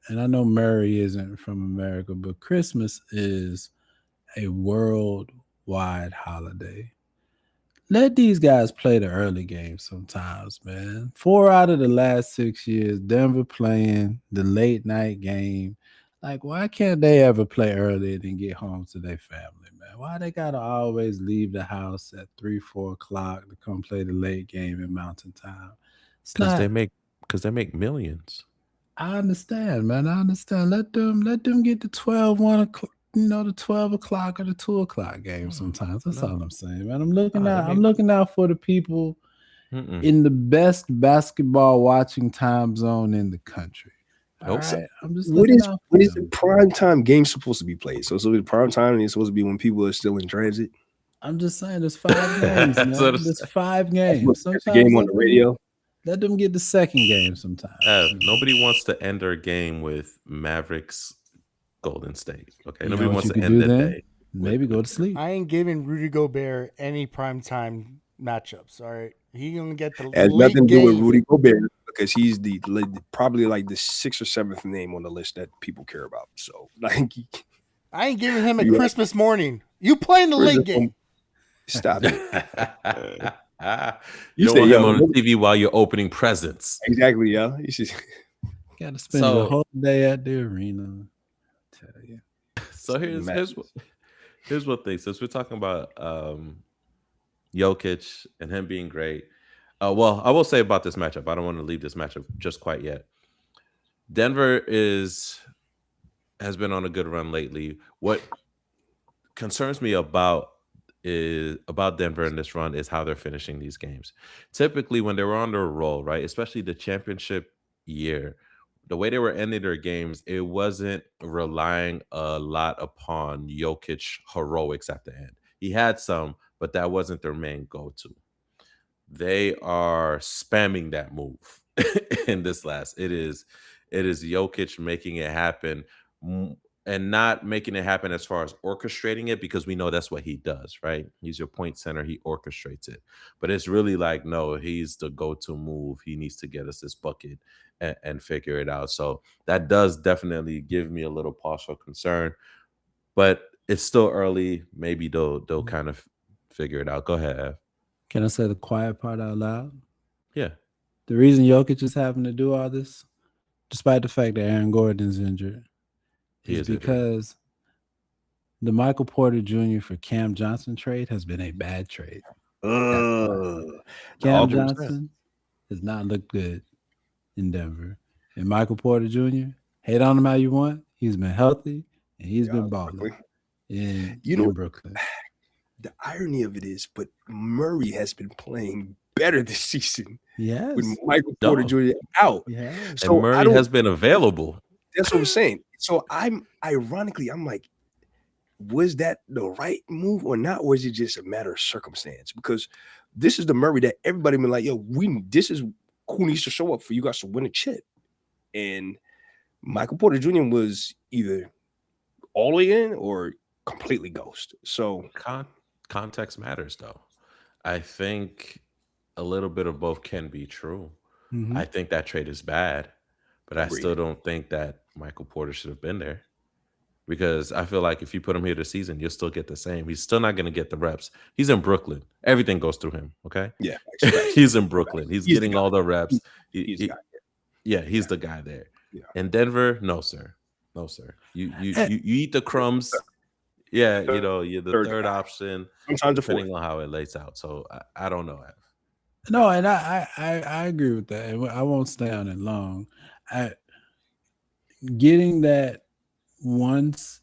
and I know Murray isn't from America, but Christmas is a worldwide holiday. Let these guys play the early game sometimes, man. 4 out of the last 6 years, Denver playing the late night game. Like, why can't they ever play early and get home to their family, man? Why they gotta always leave the house at 3-4 o'clock to come play the late game in Mountain Time? Because they make millions. I understand, man. I understand. Let them get the 12, 1 o'clock, the 12 o'clock or the 2 o'clock game sometimes. That's all I'm saying, man. I'm looking out for the people in the best basketball watching time zone in the country. All right. I'm just what is the prime time game supposed to be played? So the prime time is supposed to be when people are still in transit. I'm just saying there's 5 games, man. There's 5 games. Sometimes the game on the radio. Let them get the second game sometime. Nobody wants to end their game with Mavericks Golden State. Okay. You nobody know wants what to you end could the do then? day. Maybe go to sleep. I ain't giving Rudy Gobert any primetime matchups. All right. He gonna get the has late nothing to do with game. Rudy Gobert because he's probably like the 6th or 7th name on the list that people care about. So like I ain't giving him a Yeah. Christmas morning. You playing the Where's late the phone? game. Stop it. You don't say, want him yo, on look- TV while you're opening presents. exactly, yo. You should, Got to spend the So, whole day at the arena. Tell you. so here's what thing. Since we're talking about Jokic and him being great, well, I will say about this matchup. I don't want to leave this matchup just quite yet. Denver has been on a good run lately. What concerns me about Denver in this run is how they're finishing these games. Typically, when they were on their roll, right, especially the championship year, the way they were ending their games, it wasn't relying a lot upon Jokic heroics at the end. He had some, but that wasn't their main go-to. They are spamming that move in this last. It is Jokic making it happen, and not making it happen as far as orchestrating it, because we know that's what he does, right? He's your point center, he orchestrates it. But it's really like, no, he's the go-to move. He needs to get us this bucket and figure it out. So that does definitely give me a little pause for concern, but it's still early. Maybe they'll kind of figure it out. Go ahead, Ev. Can I say the quiet part out loud? Yeah. The reason Jokic is having to do all this, despite the fact that Aaron Gordon's injured, is because the Michael Porter Jr. for Cam Johnson trade has been a bad trade. Cam Johnson does not look good in Denver. And Michael Porter Jr., hate on him how you want, he's been healthy and he's been balling in Brooklyn. The irony of it is, but Murray has been playing better this season. Yes. With Michael Porter Jr. out. Yeah. So and Murray has been available. That's what I'm saying. So I'm like, was that the right move or not? Or is it just a matter of circumstance? Because this is the Murray that everybody been like, yo, this is who needs to show up for you guys to win a chip. And Michael Porter Jr. was either all the way in or completely ghost. So context matters, though. I think a little bit of both can be true. Mm-hmm. I think that trade is bad, but I still don't think that Michael Porter should have been there, because I feel like if you put him here this season, you'll still get the same. He's still not going to get the reps. He's in Brooklyn. Everything goes through him, okay? Yeah. He's in Brooklyn. He's getting all the reps. He's the guy there. Yeah. In Denver, no, sir. No, sir. You eat the crumbs. Yeah, you're the third option. Sometimes depending on how it lays out. So I don't know. No, and I agree with that. I won't stay on it long. Getting that once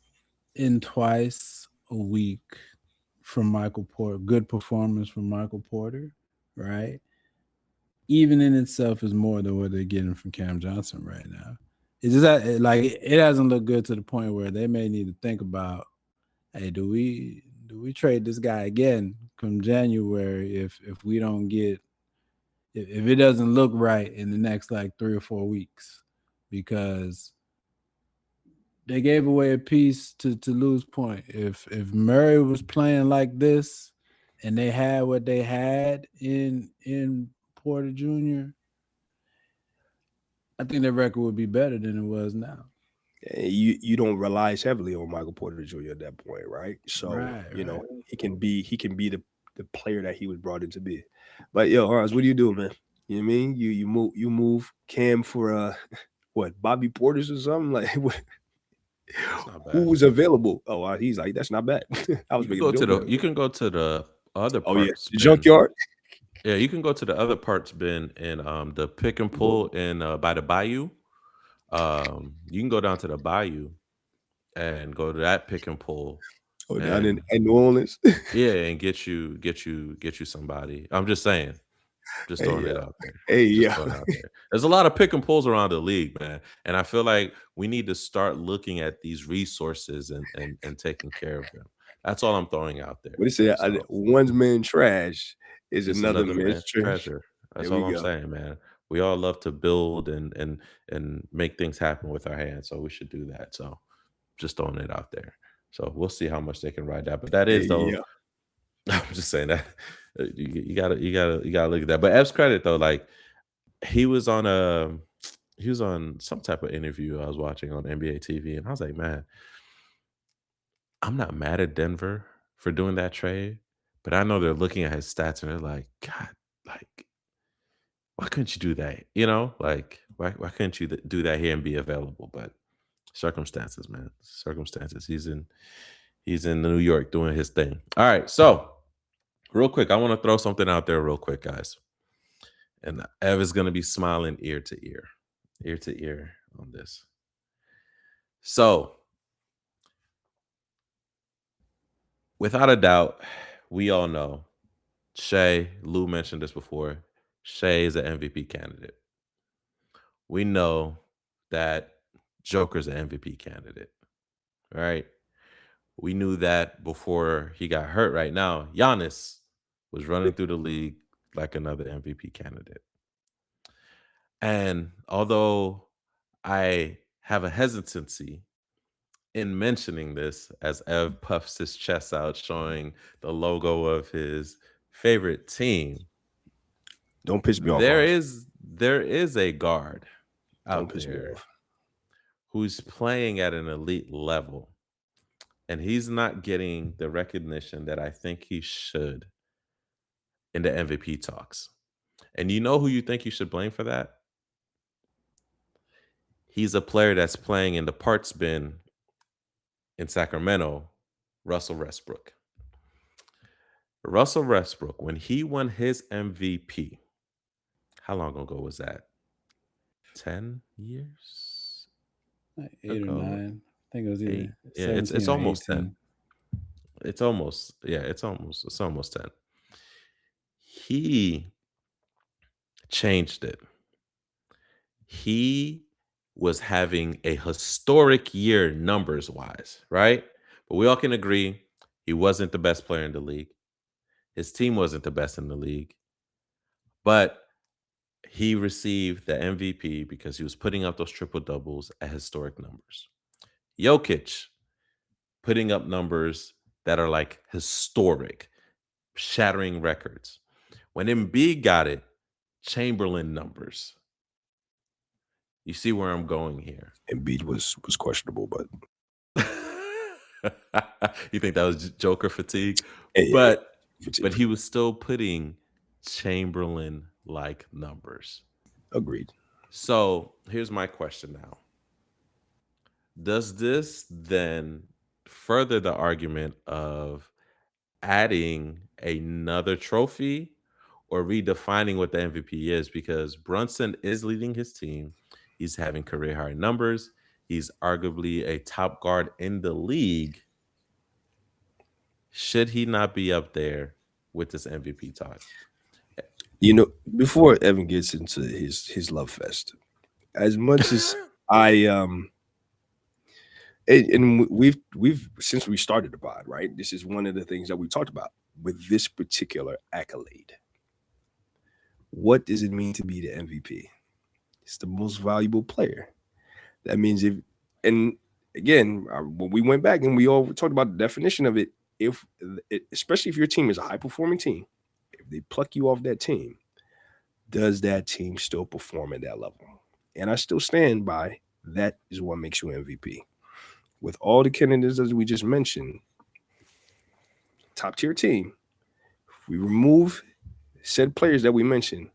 and twice a week from Michael Porter, good performance from Michael Porter, right? Even in itself is more than what they're getting from Cam Johnson right now. It's just that, it hasn't looked good to the point where they may need to think about, hey, do we trade this guy again come January if we don't get, if it doesn't look right in the next 3 or 4 weeks? Because they gave away a piece to lose point. If Murray was playing like this and they had what they had in Porter Jr., I think their record would be better than it was now. You don't rely heavily on Michael Porter Jr. at that point, right? So he can be the player that he was brought in to be. But yo, Hans, what do you do, man? You know what I mean? You move Cam for what, Bobby Portis or something? Like what? Who was available? Oh, he's like, that's not bad. I was you can go to the other parts. Oh yeah, the junkyard. Yeah, you can go to the other parts, Ben, in the pick and pull in by the bayou. You can go down to the bayou and go to that pick and pull. Oh, down in New Orleans. Yeah, and get you somebody. I'm just saying. Just throwing it out there. There's a lot of pick and pulls around the league, man. And I feel like we need to start looking at these resources and taking care of them. That's all I'm throwing out there. What is it? So, one man trash is another man's treasure. That's all I'm saying, man. We all love to build and make things happen with our hands, so we should do that. So just throwing it out there. So we'll see how much they can ride that. But that is though. Yeah. I'm just saying that you gotta look at that. But Ev's credit though, he was on some type of interview I was watching on NBA TV, and I was like, man, I'm not mad at Denver for doing that trade, but I know they're looking at his stats and they're like, God, like, why couldn't you do that? Like, why couldn't you do that here and be available? But circumstances, man, circumstances. He's in New York doing his thing. All right, so real quick, I want to throw something out there real quick, guys. And Ev is gonna be smiling ear to ear on this. So, without a doubt, we all know Lou mentioned this before. Shea is an MVP candidate. We know that Joker's an MVP candidate, right? We knew that before he got hurt. Right now, Giannis was running through the league like another MVP candidate. And although I have a hesitancy in mentioning this as Ev puffs his chest out, showing the logo of his favorite team, Don't piss me off. there Hans. is a guard Don't out piss me there off. who's playing at an elite level, and he's not getting the recognition that I think he should in the MVP talks. And you know who you think you should blame for that? He's a player that's playing in the parts bin in Sacramento, Russell Westbrook. Russell Westbrook, when he won his MVP, how long ago was that? 10 years? Like 8 or ago? 9. I think it was either 8? Yeah, 17 it's or almost 10. 18. It's almost 10. He changed it. He was having a historic year numbers wise, right? But we all can agree he wasn't the best player in the league. His team wasn't the best in the league. But he received the MVP because he was putting up those triple doubles at historic numbers. Jokic putting up numbers that are like historic, shattering records. When Embiid got it, Chamberlain numbers. You see where I'm going here. Embiid was questionable, but You think that was Joker fatigue? yeah, But he was still putting Chamberlain-like numbers. agreed. So here's my question now. Does this then further the argument of adding another trophy or redefining what the MVP is? Because Brunson is leading his team. He's having career high numbers. He's arguably a top guard in the league. Should he not be up there with this MVP talk? You know, before Evan gets into his love fest, as much as I and we've since we started the pod, right? This is one of the things that we talked about with this particular accolade. What does it mean to be the MVP? It's the most valuable player. That means and again, when we went back and we all talked about the definition of it, especially if your team is a high performing team, if they pluck you off that team, does that team still perform at that level? And I still stand by that is what makes you MVP. With all the candidates as we just mentioned, top tier team, if we remove said players that we mentioned,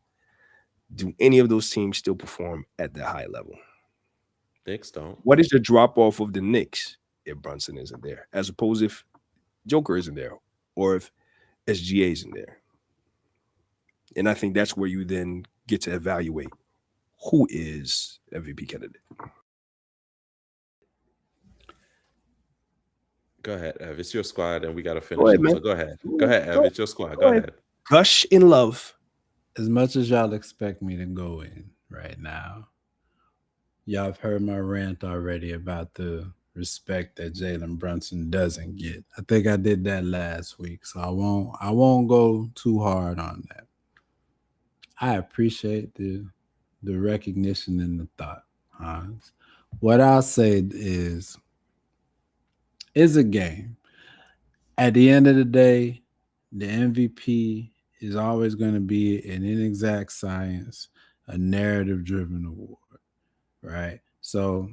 do any of those teams still perform at that high level? Knicks don't. What is the drop off of the Knicks if Brunson isn't there, as opposed if Joker isn't there or if SGA isn't there? And I think that's where you then get to evaluate who is MVP candidate. Go ahead, Ev. It's your squad, and we got to finish. Go ahead, up. man. So go ahead. Go ahead, Ev. It's your squad. Go ahead. Gush in love. As much as y'all expect me to go in right now, y'all have heard my rant already about the respect that Jalen Brunson doesn't get. I think I did that last week, so I won't go too hard on that. I appreciate the recognition and the thought, Hans. What I'll say is a game. At the end of the day, the MVP is always going to be an inexact science, a narrative-driven award, right? So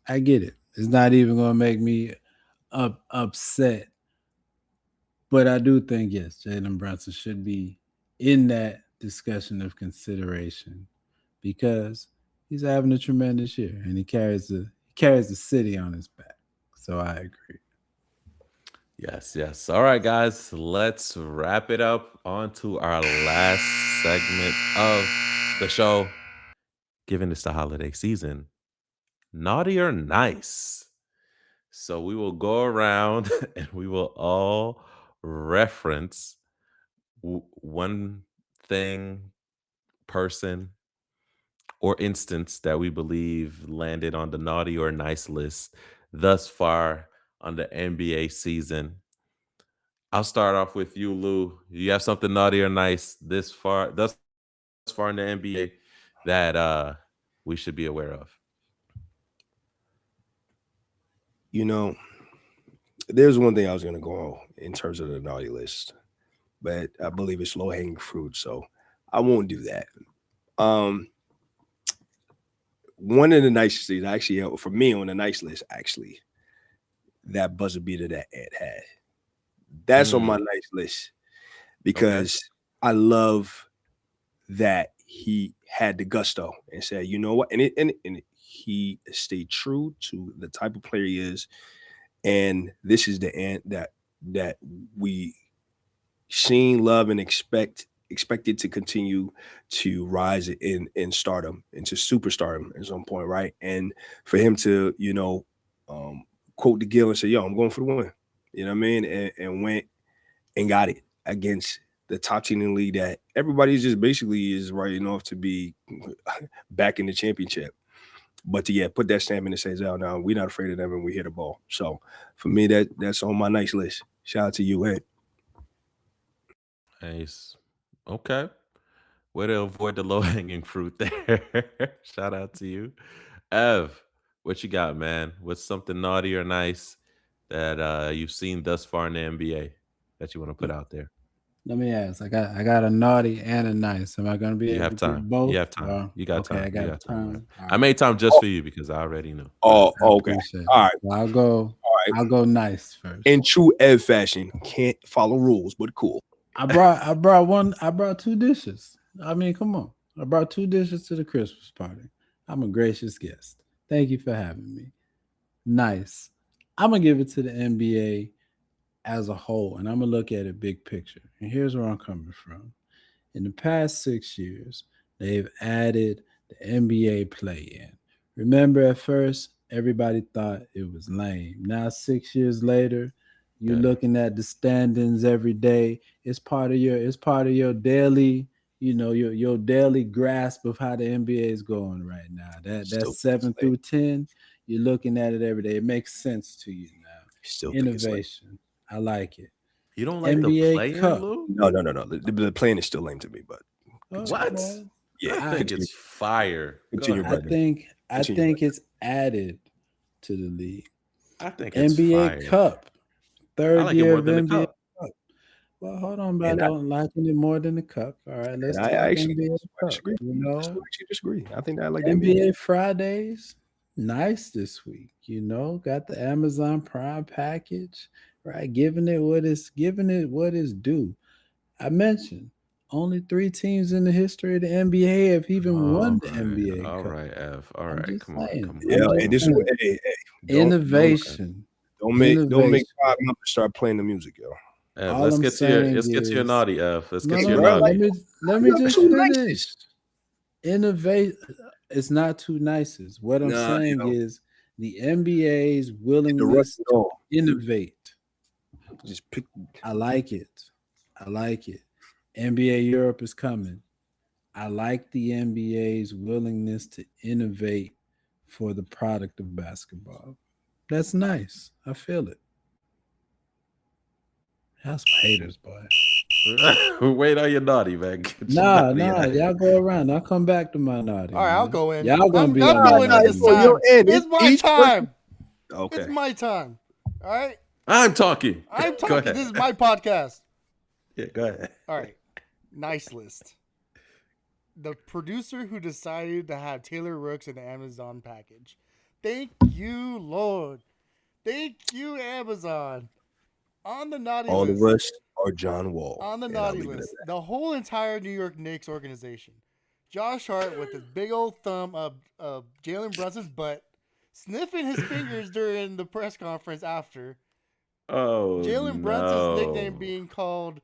I get it. It's not even going to make me upset. But I do think, yes, Jalen Brunson should be in that discussion of consideration because he's having a tremendous year and he carries the city on his back. So I agree. Yes, yes. All right, guys, let's wrap it up on to our last segment of the show. Given it's the holiday season, naughty or nice. So we will go around and we will all reference one thing, person, or instance that we believe landed on the naughty or nice list thus far on the NBA season. I'll start off with you, Lou. You have something naughty or nice thus far in the NBA that we should be aware of? You know, there's one thing I was going to go on in terms of the naughty list, but I believe it's low hanging fruit, so I won't do that. One of the nicest things, actually, for me on the nice list, actually, that buzzer beater that Ed had. That's on my nice list because I love that he had the gusto and said, you know what, and he stayed true to the type of player he is, and this is the end that we seen, love, and expected to continue to rise in stardom into superstardom at some point, right? And for him to, quote the Gill and say, "Yo, I'm going for the win," you know what I mean, and went and got it against the top team in the league that everybody's just basically is writing off to be back in the championship. But to put that stamp in and says, "Oh no, we're not afraid of them and we hit the ball." So for me, that's on my nice list. Shout out to you, Ed. Nice. Okay. Way to avoid the low hanging fruit there. Shout out to you. Ev, what you got, man? What's something naughty or nice that you've seen thus far in the NBA that you want to put out there? Let me ask. I got a naughty and a nice. Am I going to be You able have to time. get both? You have time. You got Okay, time. I You got got time. time. All I right. made time just for you because I already knew. Oh, I okay. appreciate it. All right. So I'll go. right. I'll go nice first. In true Ed fashion, can't follow rules, but cool. I brought two dishes. I mean, come on. I brought two dishes to the Christmas party. I'm a gracious guest. Thank you for having me. Nice. I'm gonna give it to the NBA as a whole, and I'm gonna look at it big picture. And here's where I'm coming from. In the past 6 years, they've added the NBA play-in. Remember, at first, everybody thought it was lame. Now, 6 years later, you're Yeah. looking at the standings every day. It's part of your daily, your daily grasp of how the NBA is going right now. That's Still 7 think through 10. You're looking at it every day. It makes sense to you now. Still think it's lame. Innovation. I like it. You don't like the NBA play-in, Cup. Lou? No. The plan is still lame to me, but What? Well, yeah, I think it's fire. Go Continue, ahead. I brother. think Continue, it's added to the league. I think it's NBA fire. Cup, I third like it year more of than the NBA cup. Cup. Well, hold on, but I And I, don't liking it more than the Cup. All right, let's and I talk actually NBA Cup. disagree. I actually disagree. I think I like the NBA. NBA Fridays, nice this week. Got the Amazon Prime package, right? Giving it what is due. I mentioned only 3 teams in the history of the NBA have even won the NBA All Cup. right, Ev. All I'm right, just come on, saying. come on. Yeah, I'm and just this is saying. hey, Innovation. don't make Innovation. 5 numbers start playing the music, yo. Ev, All let's I'm get to your saying is naughty, Ev. Let's no, get to no, your no. naughty. Let me just Too finish. nice. Innovate. It's not too nices. What I'm Nah, saying is the NBA's the willingness rest to all. innovate. Just pick. I like it. NBA Europe is coming. I like the NBA's willingness to innovate for the product of basketball. That's nice. I feel it. Have some haters, boy. Wait on your naughty, man. Get your Nah, naughty out. y'all go around. I'll come back to my naughty. All right, I'll man. go in. Y'all gonna I'm be on going my in this naughty. time. You're in. It's my Each person- time. Okay. It's my time. All right. I'm talking. I'm Go talking. ahead. This is my podcast. Yeah, go ahead. All right. Nice list. The producer who decided to have Taylor Rooks in the Amazon package. Thank you, Lord. Thank you, Amazon. On the naughty All list. of us are John Wall. On the and I'll naughty leave it at list, that. the whole entire New York Knicks organization. Josh Hart with his big old thumb of Jalen Brunson's butt, sniffing his fingers during the press conference after. Oh Jalen Brunson's nickname no. being called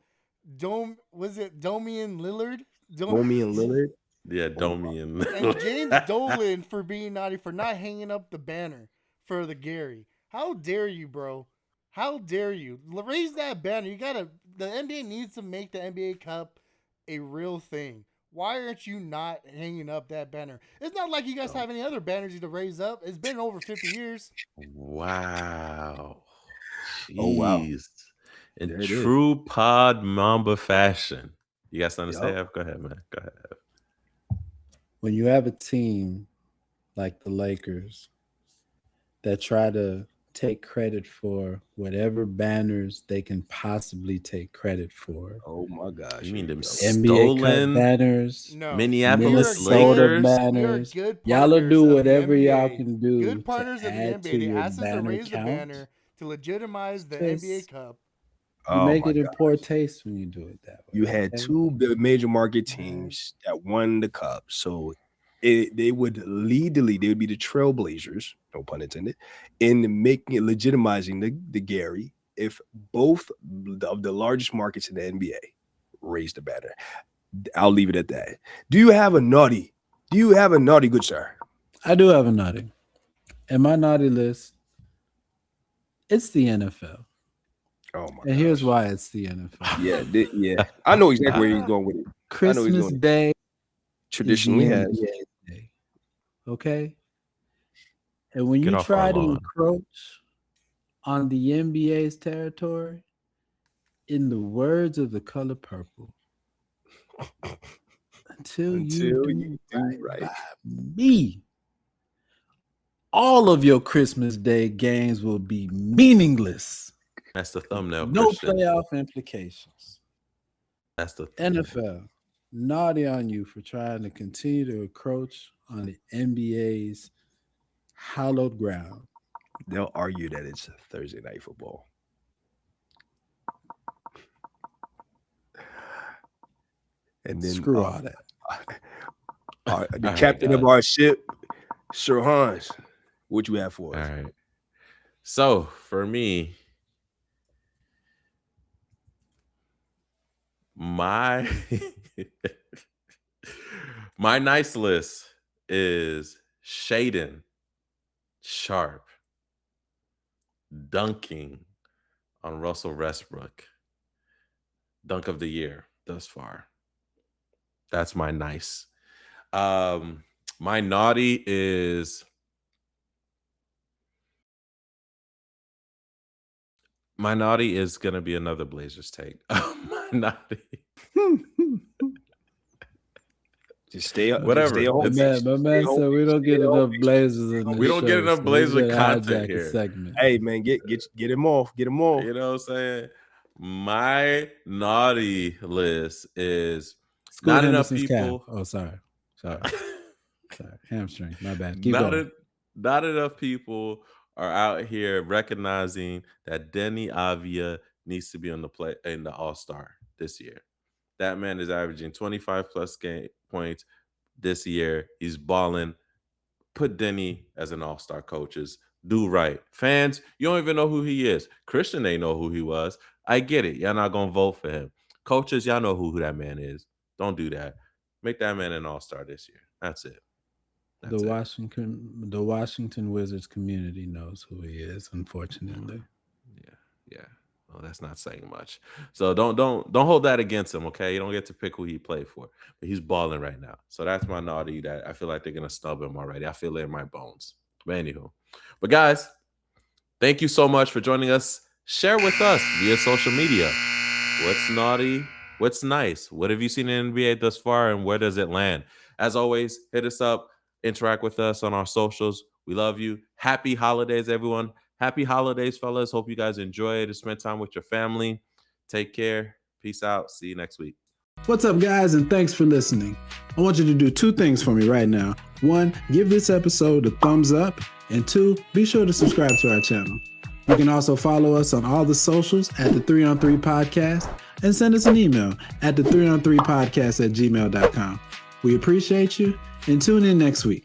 Damian Lillard? Damian Lillard. Yeah, Oh, Domian. And James Dolan for being naughty for not hanging up the banner for the Gary. How dare you, bro? How dare you? Raise that banner. The NBA needs to make the NBA Cup a real thing. Why aren't you not hanging up that banner? It's not like you guys have any other banners to raise up. It's been over 50 years. Wow. Oh, wow. Jeez. In There it is. true pod Mamba fashion. You got something to say? Yup. Go ahead, man. Go ahead. When you have a team like the Lakers that try to take credit for whatever banners they can possibly take credit for. Oh my gosh. You mean them NBA Cup stolen banners, No. Minneapolis Minnesota Lakers? banners. We are good Y'all will partners do of the whatever y'all NBA. can do Good to partners of the add to NBA. They your asked us to banner raise the count. banner to legitimize the Just- NBA Cup. You Oh make my it in gosh. poor taste when you do it that way. You had okay? two major market teams that won the cup, so they would lead the league. They would be the trailblazers, no pun intended, in making it legitimizing the Gary if both of the largest markets in the NBA raised the banner. I'll leave it at that. Do you have a naughty? Good sir? I do have a naughty. And my naughty list, it's the NFL. Oh my! And here's gosh. why it's the NFL. Yeah, yeah. I know exactly where he's going with it. Christmas going. Day Traditionally is the has. NBA Day. Okay? And when Get you off try our to lawn. encroach on the NBA's territory, in the words of the color purple, until you do right by me, all of your Christmas Day games will be meaningless. That's the thumbnail, No Christian. playoff implications. That's the thumbnail. NFL, naughty on you for trying to continue to encroach on the NBA's hallowed ground. They'll argue that it's Thursday night football. And then Screw all that. The All captain right, of our ship, Sir Hans, what you have for All us? right. So for me, my my nice list is Shaden Sharp dunking on Russell Westbrook. Dunk of the year thus far. That's my nice. My naughty is gonna be another Blazers take. My naughty. Just stay up. Whatever. Stay home. My man said we don't get enough Blazers in this We don't get show, enough so Blazer we're gonna content hijack the here. segment. Hey man, get him off. Get him off. You know what I'm saying? My naughty list is Scoot not enough Henderson's calf. people. Oh, sorry. Hamstring. My bad. Keep going. Not enough people are out here recognizing that Denny Avia needs to be on the All-Star this year. That man is averaging 25 plus points this year. He's balling. Put Denny as an All-Star coaches. Do right. Fans, you don't even know who he is. Christian ain't know who he was. I get it. Y'all not going to vote for him. Coaches, y'all know who that man is. Don't do that. Make that man an All-Star this year. That's it. The Washington Wizards community knows who he is, unfortunately. Yeah. Well, that's not saying much. So don't hold that against him, okay? You don't get to pick who he played for. But he's balling right now. So that's my naughty that I feel like they're gonna snub him already. I feel it in my bones. But anywho. But guys, thank you so much for joining us. Share with us via social media. What's naughty? What's nice? What have you seen in NBA thus far, and where does it land? As always, hit us up. Interact with us on our socials. We love you. Happy holidays, everyone. Happy holidays, fellas. Hope you guys enjoy it and spend time with your family. Take care. Peace out. See you next week. What's up, guys, and thanks for listening. I want you to do two things for me right now. One, give this episode a thumbs up, and two, be sure to subscribe to our channel. You can also follow us on all the socials at the 3on3 Podcast and send us an email at the 3on3podcast@gmail.com. We appreciate you and tune in next week.